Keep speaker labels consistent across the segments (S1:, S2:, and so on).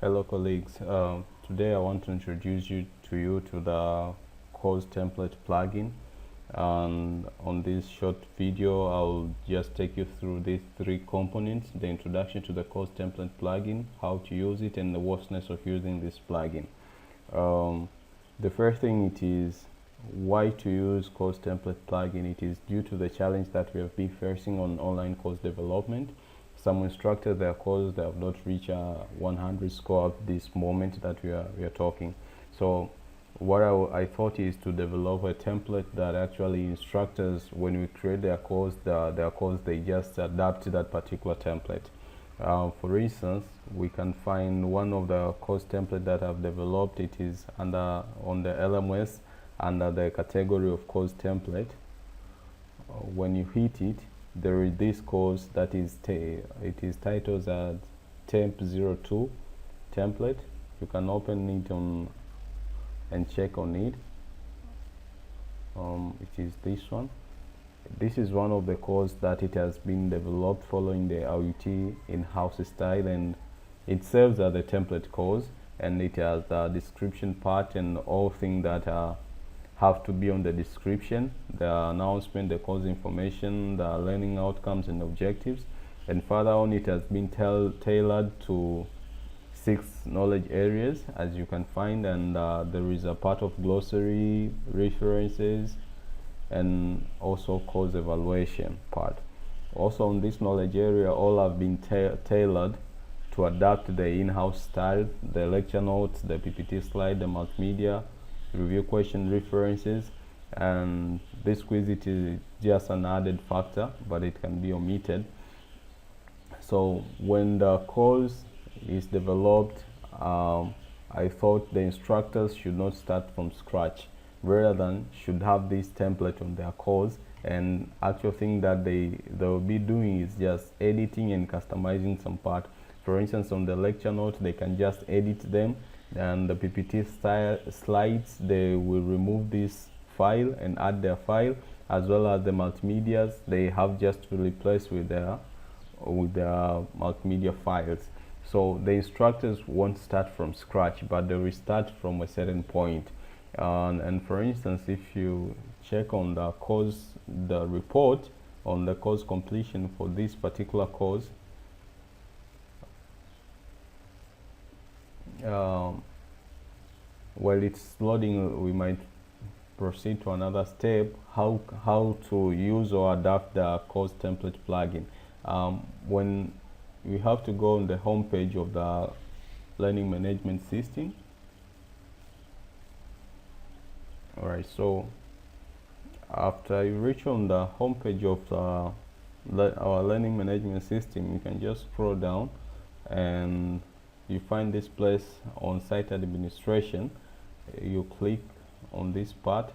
S1: Hello colleagues, today I want to introduce you to the course template plugin, and on this short video I'll just take you through these three components: the introduction to the course template plugin, how to use it, and the worstness of using this plugin. The first thing, it is why to use course template plugin. It is due to the challenge that we have been facing on online course development. Some instructors, their courses, they have not reached a 100 score at this moment that we are talking. So what I thought is to develop a template that actually instructors, when we create their course, they just adapt that particular template. For instance, we can find one of the course template that I've developed. It is on the LMS under the category of course template. When you hit it, there is this course that is it is titled as temp02 template. You can open it on and check on it. It is this one. This is one of the courses that it has been developed following the RUT in-house style, and it serves as a template course, and it has the description part and all things that have to be on the description, the announcement, the course information, the learning outcomes and objectives, and further on it has been tailored to 6 knowledge areas, as you can find, and there is a part of glossary, references, and also course evaluation part. Also on this knowledge area, all have been tailored to adapt the in-house style, the lecture notes, the PPT slide, the multimedia, review question, references, and this quiz, it is just an added factor, but it can be omitted. So when the course is developed, I thought the instructors should not start from scratch, rather than should have this template on their course, and actual thing that they will be doing is just editing and customizing some part. For instance, on the lecture notes, they can just edit them, and the PPT style slides, they will remove this file and add their file, as well as the multimedias, they have just to replace with their multimedia files. So the instructors won't start from scratch, but they will start from a certain point. And for instance, if you check on the course, the report on the course completion for this particular course, while it's loading, we might proceed to another step, how to use or adapt the course template plugin. When we have to go on the home page of the learning management system. Alright, so after you reach on the home page of our learning management system, you can just scroll down and you find this place on site administration. You click on this part,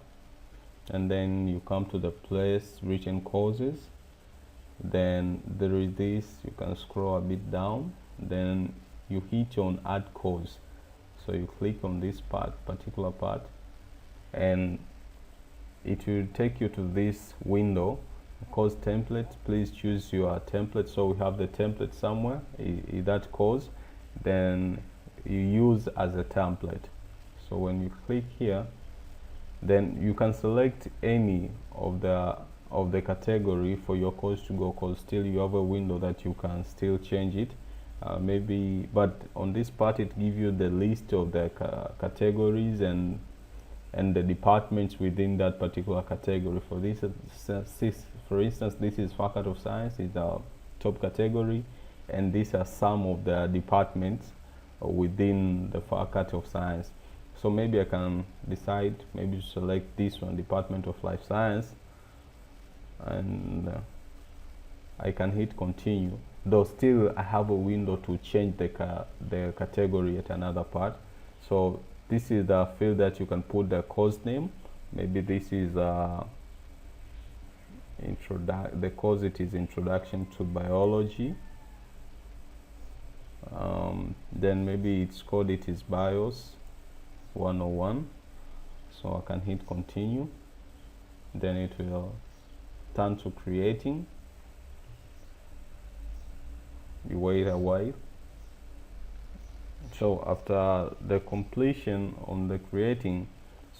S1: and then you come to the place written courses. Then there is this, you can scroll a bit down, then you hit on add course. So you click on this particular part, and it will take you to this window, course template. Please choose your template. So we have the template somewhere in that course, then you use as a template. So when you click here, then you can select any of the category for your course to go, because still you have a window that you can still change it, maybe. But on this part, it gives you the list of the categories and the departments within that particular category. For this, for instance, this is Faculty of Science, is the top category, and these are some of the departments within the Faculty of Science. So maybe I can decide maybe to select this one, Department of Life Science, and I can hit continue, though still I have a window to change the category at another part. So this is the field that you can put the course name. Maybe this is the course, it is Introduction to Biology. Then maybe it's called, it is BIOS 101. So I can hit continue, then it will turn to creating. You wait a while. So after the completion on the creating,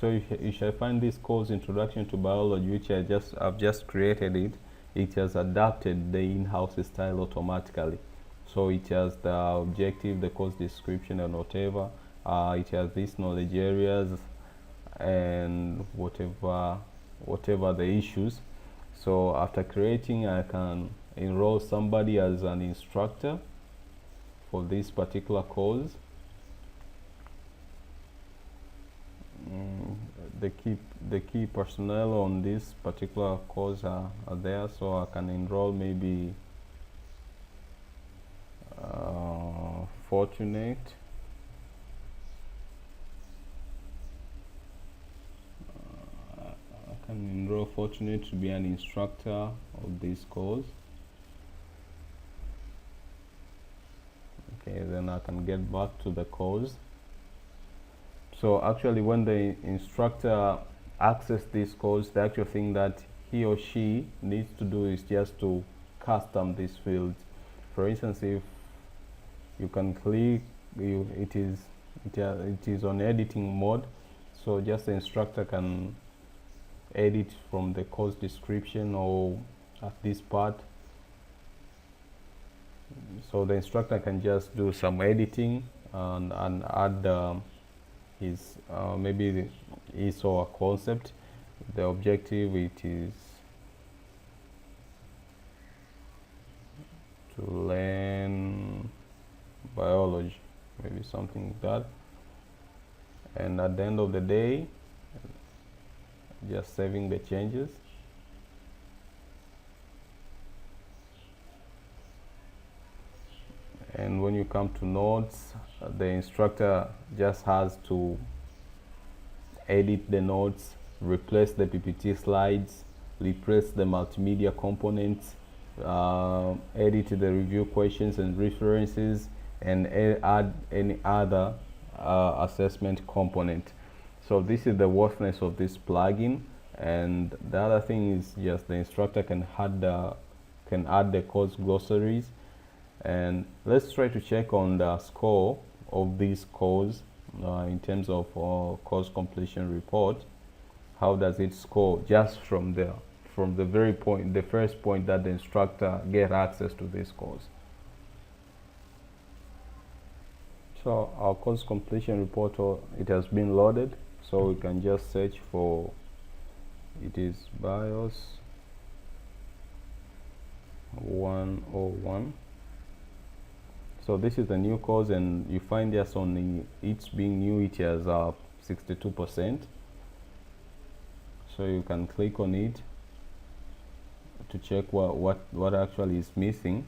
S1: so you shall find this course Introduction to Biology, which I've just created it. It has adapted the in-house style automatically. So it has the objective, the course description, and whatever. It has these knowledge areas and whatever the issues. So after creating, I can enroll somebody as an instructor for this particular course. The key personnel on this particular course are there, so I can enroll maybe Fortunate, I can enroll Fortunate to be an instructor of this course. Okay, then I can get back to the course. So actually, when the instructor access this course, the actual thing that he or she needs to do is just to custom this field. For instance, if you can click, it is on editing mode, so just the instructor can edit from the course description or at this part. So the instructor can just do some editing and add his maybe his or a concept. The objective, it is to learn biology, maybe something like that. And at the end of the day, just saving the changes. And when you come to notes, the instructor just has to edit the notes, replace the PPT slides, replace the multimedia components, edit the review questions and references, and add any other assessment component. So this is the worthiness of this plugin. And the other thing is just the instructor can add the course glossaries. And let's try to check on the score of this course in terms of course completion report. How does it score just from the very point, the first point that the instructor get access to this course? So our course completion report, it has been loaded, so we can just search for, it is BIOS 101. So this is the new course, and you find just on it's being new, it has 62%. So you can click on it to check what actually is missing,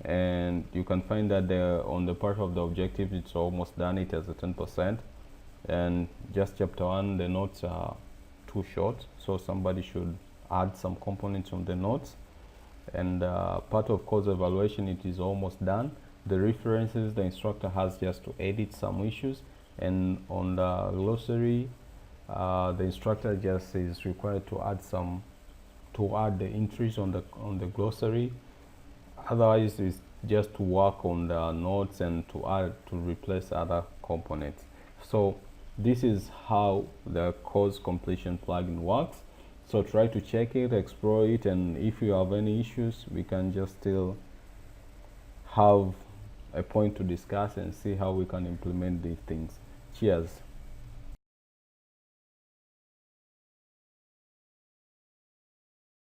S1: and you can find that on the part of the objective, it's almost done. It has a 10%, and just chapter 1, the notes are too short, so somebody should add some components on the notes. And part of course evaluation, it is almost done. The references, the instructor has just to edit some issues, and on the glossary, the instructor just is required to add the entries on the glossary. Otherwise, it's just to work on the notes and to replace other components. So this is how the course completion plugin works. So try to check it, explore it, and if you have any issues, we can just still have a point to discuss and see how we can implement these things. Cheers.